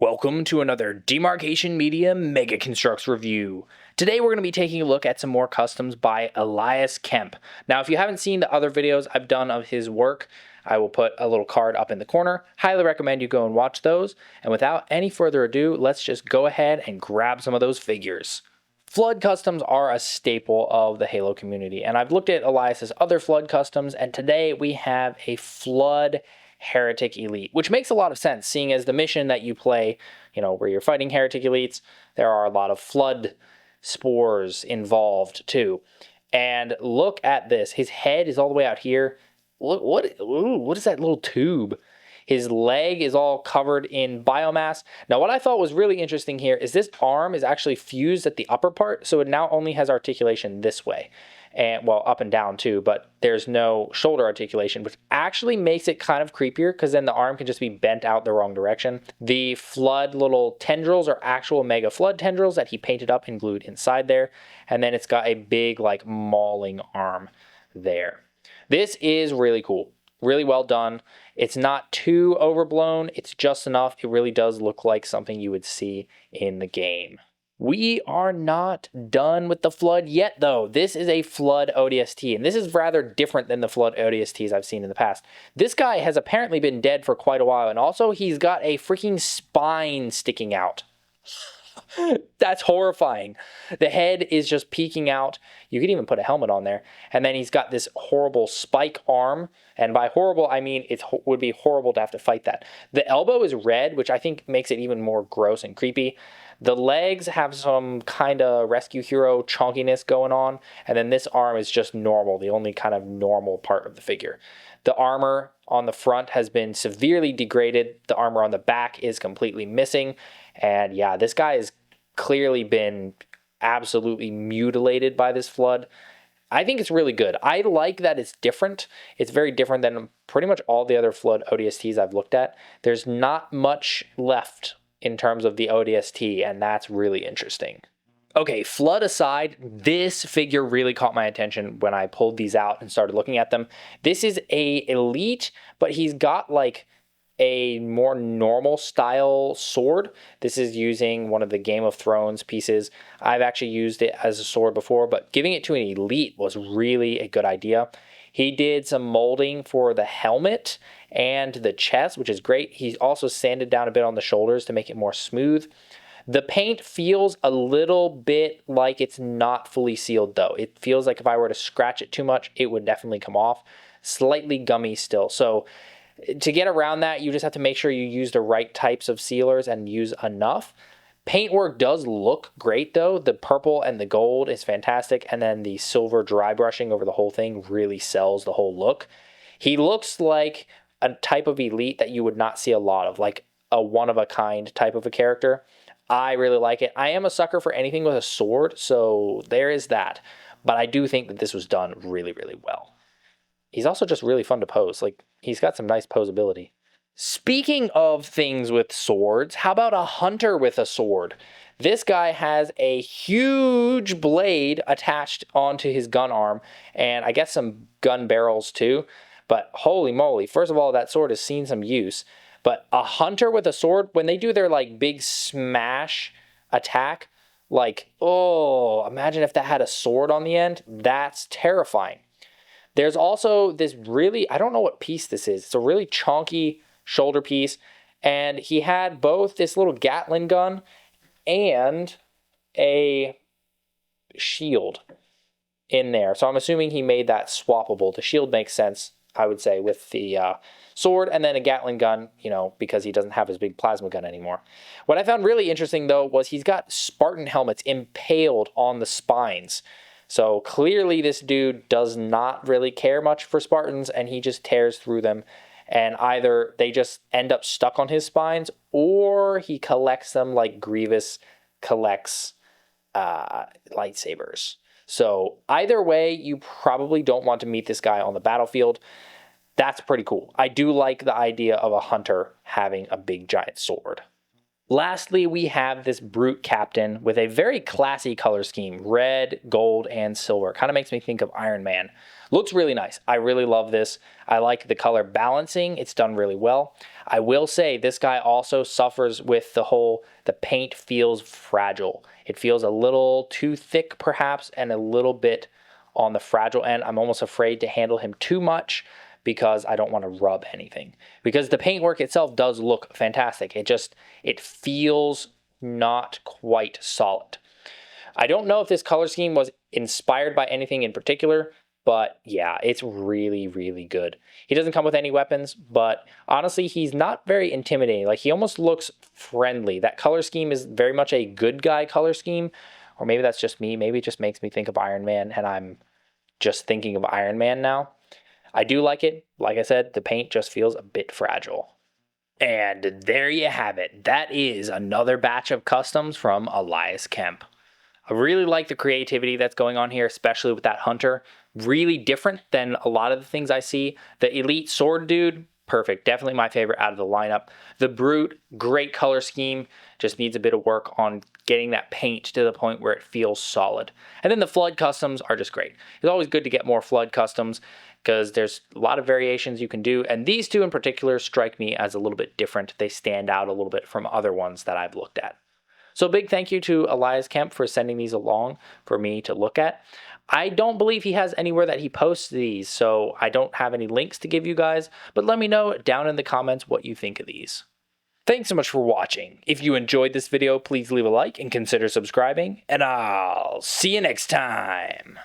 Welcome to another Demarcation Media Mega Construx review. Today we're going to be taking a look at some more customs by Elias Kemp. Now if you haven't seen the other videos I've done of his work, I will put a little card up in the corner. Highly recommend you go and watch those. And without any further ado, let's just go ahead and grab some of those figures. Flood customs are a staple of the Halo community, and I've looked at Elias's other Flood customs, and today we have a Flood Heretic Elite, which makes a lot of sense, seeing as the mission that you play, where you're fighting Heretic Elites, there are a lot of Flood spores involved too. And look at this. His head is all the way out here. Look, what is that little tube? His leg is all covered in biomass. Now, what I thought was really interesting here is this arm is actually fused at the upper part, so it now only has articulation this way. And, well, up and down too, but there's no shoulder articulation, which actually makes it kind of creepier because then the arm can just be bent out the wrong direction. The Flood little tendrils are actual Mega Flood tendrils that he painted up and glued inside there. And then it's got a big, like, mauling arm there. This is really cool. Really well done. It's not too overblown. It's just enough. It really does look like something you would see in the game. We are not done with the Flood yet, though. This is a Flood ODST, and this is rather different than the Flood ODSTs I've seen in the past. This guy has apparently been dead for quite a while, and also he's got a freaking spine sticking out. That's horrifying. The head is just peeking out. You could even put a helmet on there. And then he's got this horrible spike arm. And by horrible, I mean it would be horrible to have to fight that. The elbow is red, which I think makes it even more gross and creepy. The legs have some kind of rescue hero chonkiness going on. And then this arm is just normal, the only kind of normal part of the figure. The armor on the front has been severely degraded. The armor on the back is completely missing. And yeah, this guy has clearly been absolutely mutilated by this Flood. I think it's really good. I like that it's different. It's very different than pretty much all the other Flood ODSTs I've looked at. There's not much left in terms of the ODST, and that's really interesting. Okay, Flood aside, this figure really caught my attention when I pulled these out and started looking at them. This is a Elite, but he's got like a more normal style sword. This is using one of the Game of Thrones pieces. I've actually used it as a sword before, but giving it to an Elite was really a good idea. He did some molding for the helmet and the chest, which is great. He's also sanded down a bit on the shoulders to make it more smooth. The paint feels a little bit like it's not fully sealed though. It feels like if I were to scratch it too much, it would definitely come off. Slightly gummy still. So to get around that, you just have to make sure you use the right types of sealers and use enough. Paintwork does look great though. The purple and the gold is fantastic. And then the silver dry brushing over the whole thing really sells the whole look. He looks like a type of Elite that you would not see a lot of, like a one-of-a-kind type of a character. I really like it. I am a sucker for anything with a sword, so there is that. But I do think that this was done really, really well. He's also just really fun to pose. Like, he's got some nice posability. Speaking of things with swords, how about a hunter with a sword? This guy has a huge blade attached onto his gun arm, and I guess some gun barrels too. But holy moly, first of all, that sword has seen some use. But a hunter with a sword, when they do their like big smash attack, like, oh, imagine if that had a sword on the end. That's terrifying. There's also this really, I don't know what piece this is. It's a really chonky shoulder piece. And he had both this little Gatling gun and a shield in there. So I'm assuming he made that swappable. The shield makes sense, I would say, with the sword, and then a Gatling gun, because he doesn't have his big plasma gun anymore. What I found really interesting, though, was he's got Spartan helmets impaled on the spines. So clearly this dude does not really care much for Spartans, and he just tears through them. And either they just end up stuck on his spines, or he collects them like Grievous collects lightsabers. So either way, you probably don't want to meet this guy on the battlefield. That's pretty cool. I do like the idea of a hunter having a big giant sword. Lastly, we have this Brute Captain with a very classy color scheme, red, gold, and silver. Kind of makes me think of Iron Man. Looks really nice. I really love this. I like the color balancing. It's done really well. I will say this guy also suffers with the paint feels fragile. It feels a little too thick perhaps, and a little bit on the fragile end. I'm almost afraid to handle him too much because I don't want to rub anything. Because the paintwork itself does look fantastic. It feels not quite solid. I don't know if this color scheme was inspired by anything in particular, but yeah, it's really, really good. He doesn't come with any weapons, but honestly, he's not very intimidating. Like, he almost looks friendly. That color scheme is very much a good guy color scheme, or maybe that's just me. Maybe it just makes me think of Iron Man, and I'm just thinking of Iron Man now. I do like it. Like I said, the paint just feels a bit fragile. And there you have it. That is another batch of customs from Elias Kemp. I really like the creativity that's going on here, especially with that hunter. Really different than a lot of the things I see. The elite sword dude, perfect. Definitely my favorite out of the lineup. The brute, great color scheme. Just needs a bit of work on getting that paint to the point where it feels solid. And then the flood customs are just great. It's always good to get more flood customs because there's a lot of variations you can do. And these two in particular strike me as a little bit different. They stand out a little bit from other ones that I've looked at. So big thank you to Elias Kemp for sending these along for me to look at. I don't believe he has anywhere that he posts these, so I don't have any links to give you guys, but let me know down in the comments what you think of these. Thanks so much for watching. If you enjoyed this video, please leave a like and consider subscribing, and I'll see you next time.